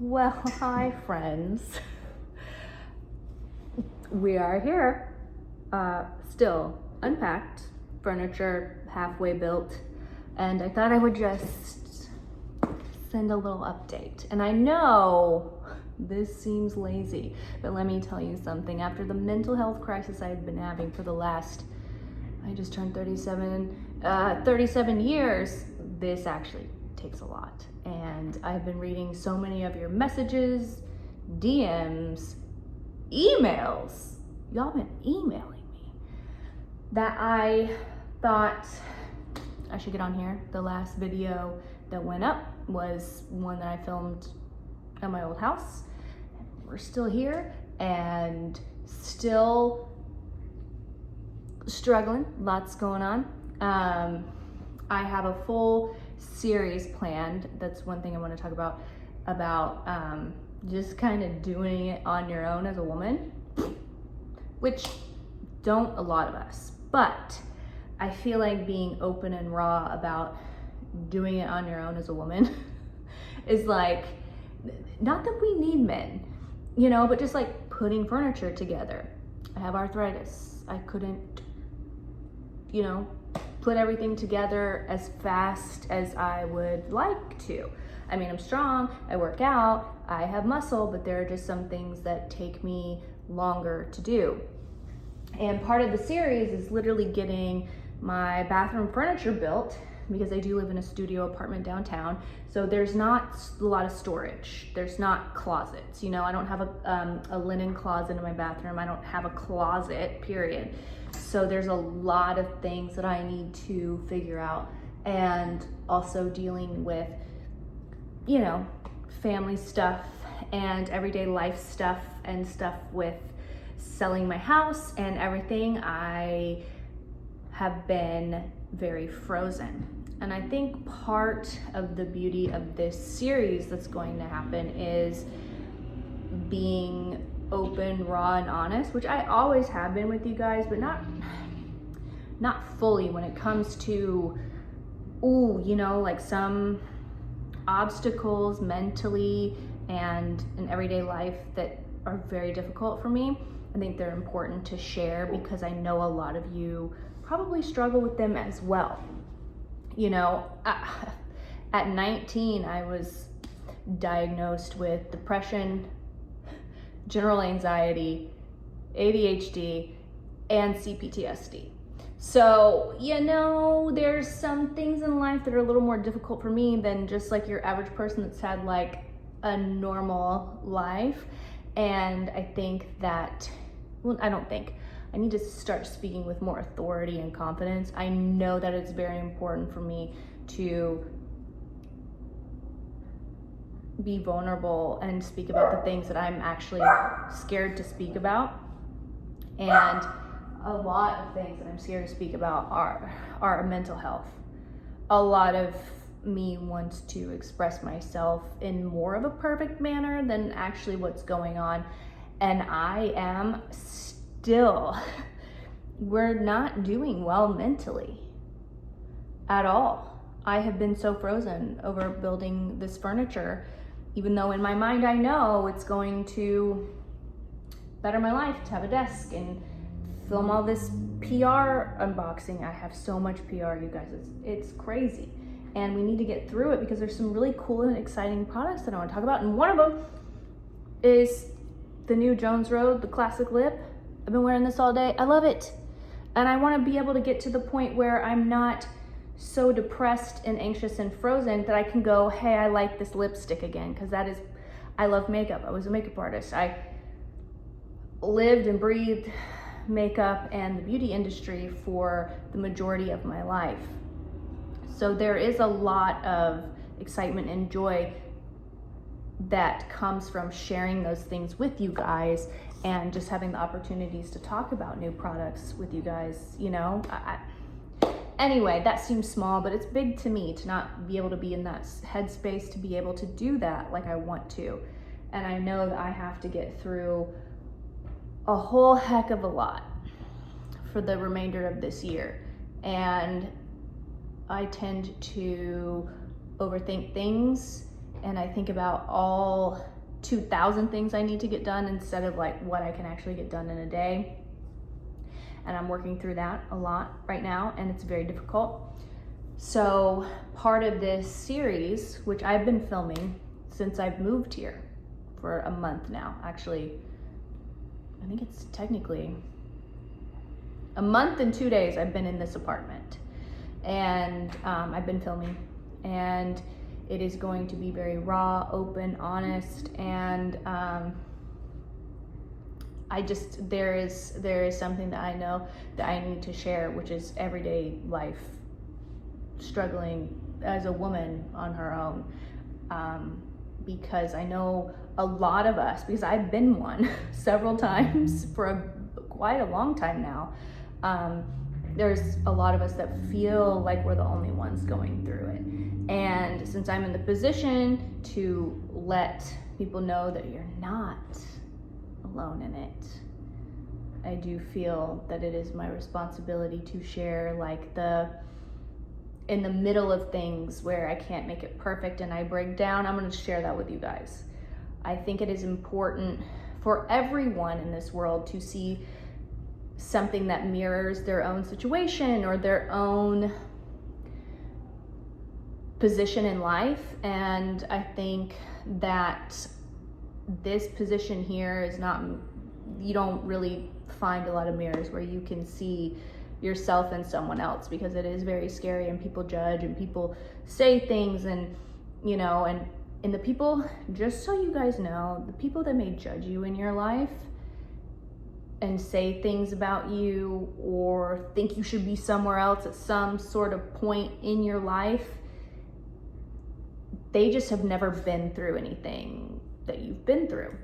Well, hi, friends. We are here, still unpacked, furniture halfway built, and I thought I would just send a little update. And I know this seems lazy, but let me tell you something. After the mental health crisis I've been having for the last, I just turned 37 years, this actually takes a lot. And I've been reading so many of your messages, DMs, emails. Y'all been emailing me that I thought I should get on here. The last video that went up was one that I filmed at my old house. We're still here and still struggling, lots going on. I have a full series planned. That's one thing I want to talk about just kind of doing it on your own as a woman, which don't a lot of us, but I feel like being open and raw about doing it on your own as a woman is like, not that we need men, but just like putting furniture together. I have arthritis. I couldn't, put everything together as fast as I would like to. I mean, I'm strong, I work out, I have muscle, but there are just some things that take me longer to do. And part of the series is literally getting my bathroom furniture built, because I do live in a studio apartment downtown. So there's not a lot of storage. There's not closets. I don't have a linen closet in my bathroom. I don't have a closet, period. So there's a lot of things that I need to figure out, and also dealing with, family stuff and everyday life stuff and stuff with selling my house and everything. I have been very frozen. And I think part of the beauty of this series that's going to happen is being open, raw, and honest, which I always have been with you guys, but not fully when it comes to, like some obstacles mentally and in everyday life that are very difficult for me. I think they're important to share because I know a lot of you probably struggle with them as well. At 19, I was diagnosed with depression, general anxiety, ADHD, and CPTSD. So, there's some things in life that are a little more difficult for me than just like your average person that's had like a normal life. And I think that, I need to start speaking with more authority and confidence. I know that it's very important for me to be vulnerable and speak about the things that I'm actually scared to speak about. And a lot of things that I'm scared to speak about are mental health. A lot of me wants to express myself in more of a perfect manner than actually what's going on. And I am still, we're not doing well mentally at all. I have been so frozen over building this furniture, even though in my mind I know it's going to better my life to have a desk and film all this PR unboxing. I have so much PR, you guys, it's crazy. And we need to get through it because there's some really cool and exciting products that I want to talk about. And one of them is the new Jones Road, the classic lip. I've been wearing this all day. I love it. And I want to be able to get to the point where I'm not so depressed and anxious and frozen that I can go, hey, I like this lipstick again. Because I love makeup. I was a makeup artist. I lived and breathed makeup and the beauty industry for the majority of my life. So there is a lot of excitement and joy that comes from sharing those things with you guys and just having the opportunities to talk about new products with you guys, Anyway, that seems small, but it's big to me to not be able to be in that headspace to be able to do that like I want to. And I know that I have to get through a whole heck of a lot for the remainder of this year. And I tend to overthink things and I think about all 2,000 things I need to get done instead of like what I can actually get done in a day. And I'm working through that a lot right now, and it's very difficult. So part of this series, which I've been filming since I've moved here for a month now, actually, I think it's technically a month and 2 days I've been in this apartment, and I've been filming, and it is going to be very raw, open, honest, and there is something that I know that I need to share, which is everyday life, struggling as a woman on her own, because I know a lot of us, because I've been one several times for quite a long time now. There's a lot of us that feel like we're the only ones going through it. And since I'm in the position to let people know that you're not alone in it, I do feel that it is my responsibility to share, like, in the middle of things where I can't make it perfect and I break down, I'm going to share that with you guys. I think it is important for everyone in this world to see something that mirrors their own situation or their own position in life. And I think that this position here is not, you don't really find a lot of mirrors where you can see yourself and someone else, because it is very scary and people judge and people say things, and you know, and the people, just so you guys know, the people that may judge you in your life and say things about you or think you should be somewhere else at some sort of point in your life, they just have never been through anything that you've been through,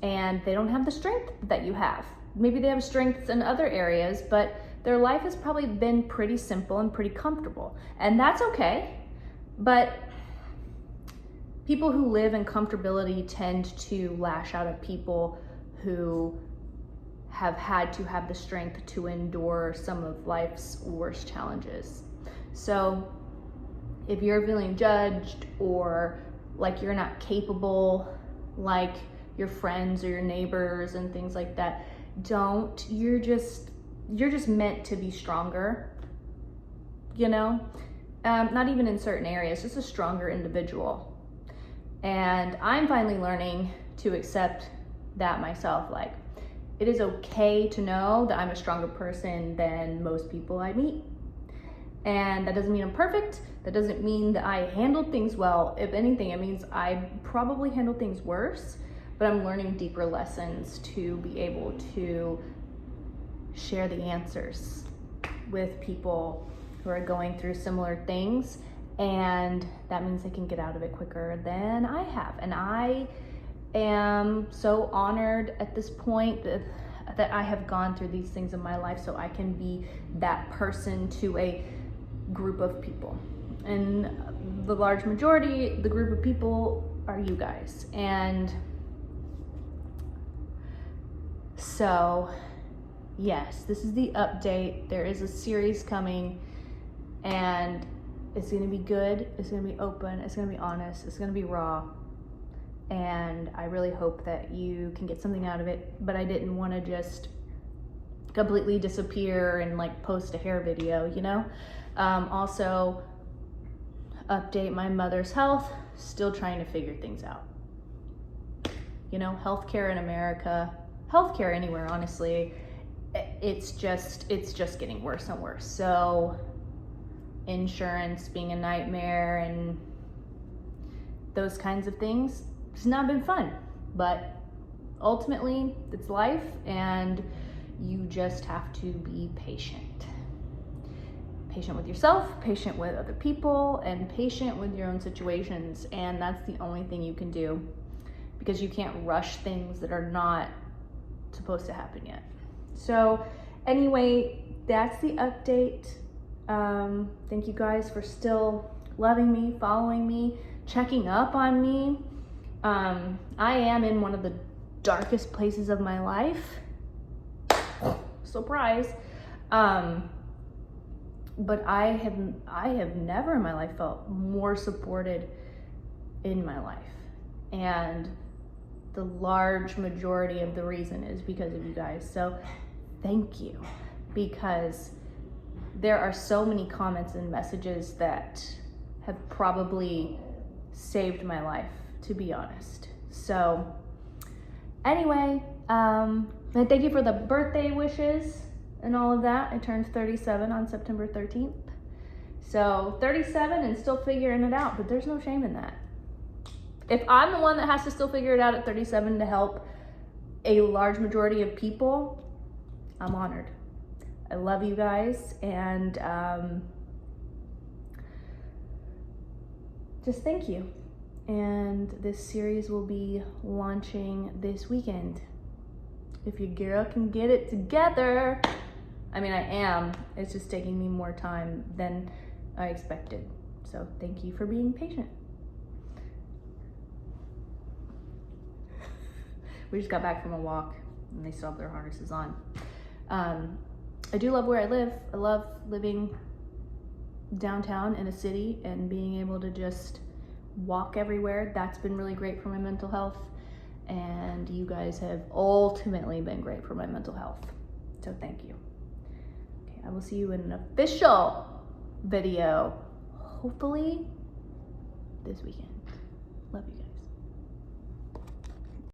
and they don't have the strength that you have. Maybe they have strengths in other areas, but their life has probably been pretty simple and pretty comfortable, and that's okay. But people who live in comfortability tend to lash out at people who have had to have the strength to endure some of life's worst challenges. So if you're feeling judged or like you're not capable, like your friends or your neighbors and things like that, you're just meant to be stronger, you know? Not even in certain areas, just a stronger individual. And I'm finally learning to accept that myself. Like, it is okay to know that I'm a stronger person than most people I meet. And that doesn't mean I'm perfect. That doesn't mean that I handled things well. If anything, it means I probably handled things worse, but I'm learning deeper lessons to be able to share the answers with people who are going through similar things, and that means they can get out of it quicker than I have. And I am so honored at this point that I have gone through these things in my life, so I can be that person to a group of people. And the large majority, the group of people, are you guys. And so yes, this is the update. There is a series coming, and it's going to be good. It's going to be open. It's going to be honest. It's going to be raw. And I really hope that you can get something out of it. But I didn't want to just completely disappear and like post a hair video, you know? Also, update my mother's health. Still trying to figure things out. You know, healthcare in America, healthcare anywhere, honestly, it's just getting worse and worse. So insurance being a nightmare and those kinds of things, it's not been fun. But ultimately, it's life, and you just have to be patient. Patient with yourself, patient with other people, and patient with your own situations. And that's the only thing you can do, because you can't rush things that are not supposed to happen yet. So anyway, that's the update. Thank you guys for still loving me, following me, checking up on me. I am in one of the darkest places of my life. Surprise. But I have never in my life felt more supported in my life. And the large majority of the reason is because of you guys. So thank you, because there are so many comments and messages that have probably saved my life, to be honest. So anyway, and thank you for the birthday wishes and all of that. I turned 37 on September 13th. So 37 and still figuring it out, but there's no shame in that. If I'm the one that has to still figure it out at 37 to help a large majority of people, I'm honored. I love you guys, and just thank you. And this series will be launching this weekend. If your girl can get it together. I mean, I am. It's just taking me more time than I expected. So thank you for being patient. We just got back from a walk and they still have their harnesses on. I do love where I live. I love living downtown in a city and being able to just walk everywhere. That's been really great for my mental health. And you guys have ultimately been great for my mental health. So thank you. Okay, I will see you in an official video, hopefully this weekend. Love you guys.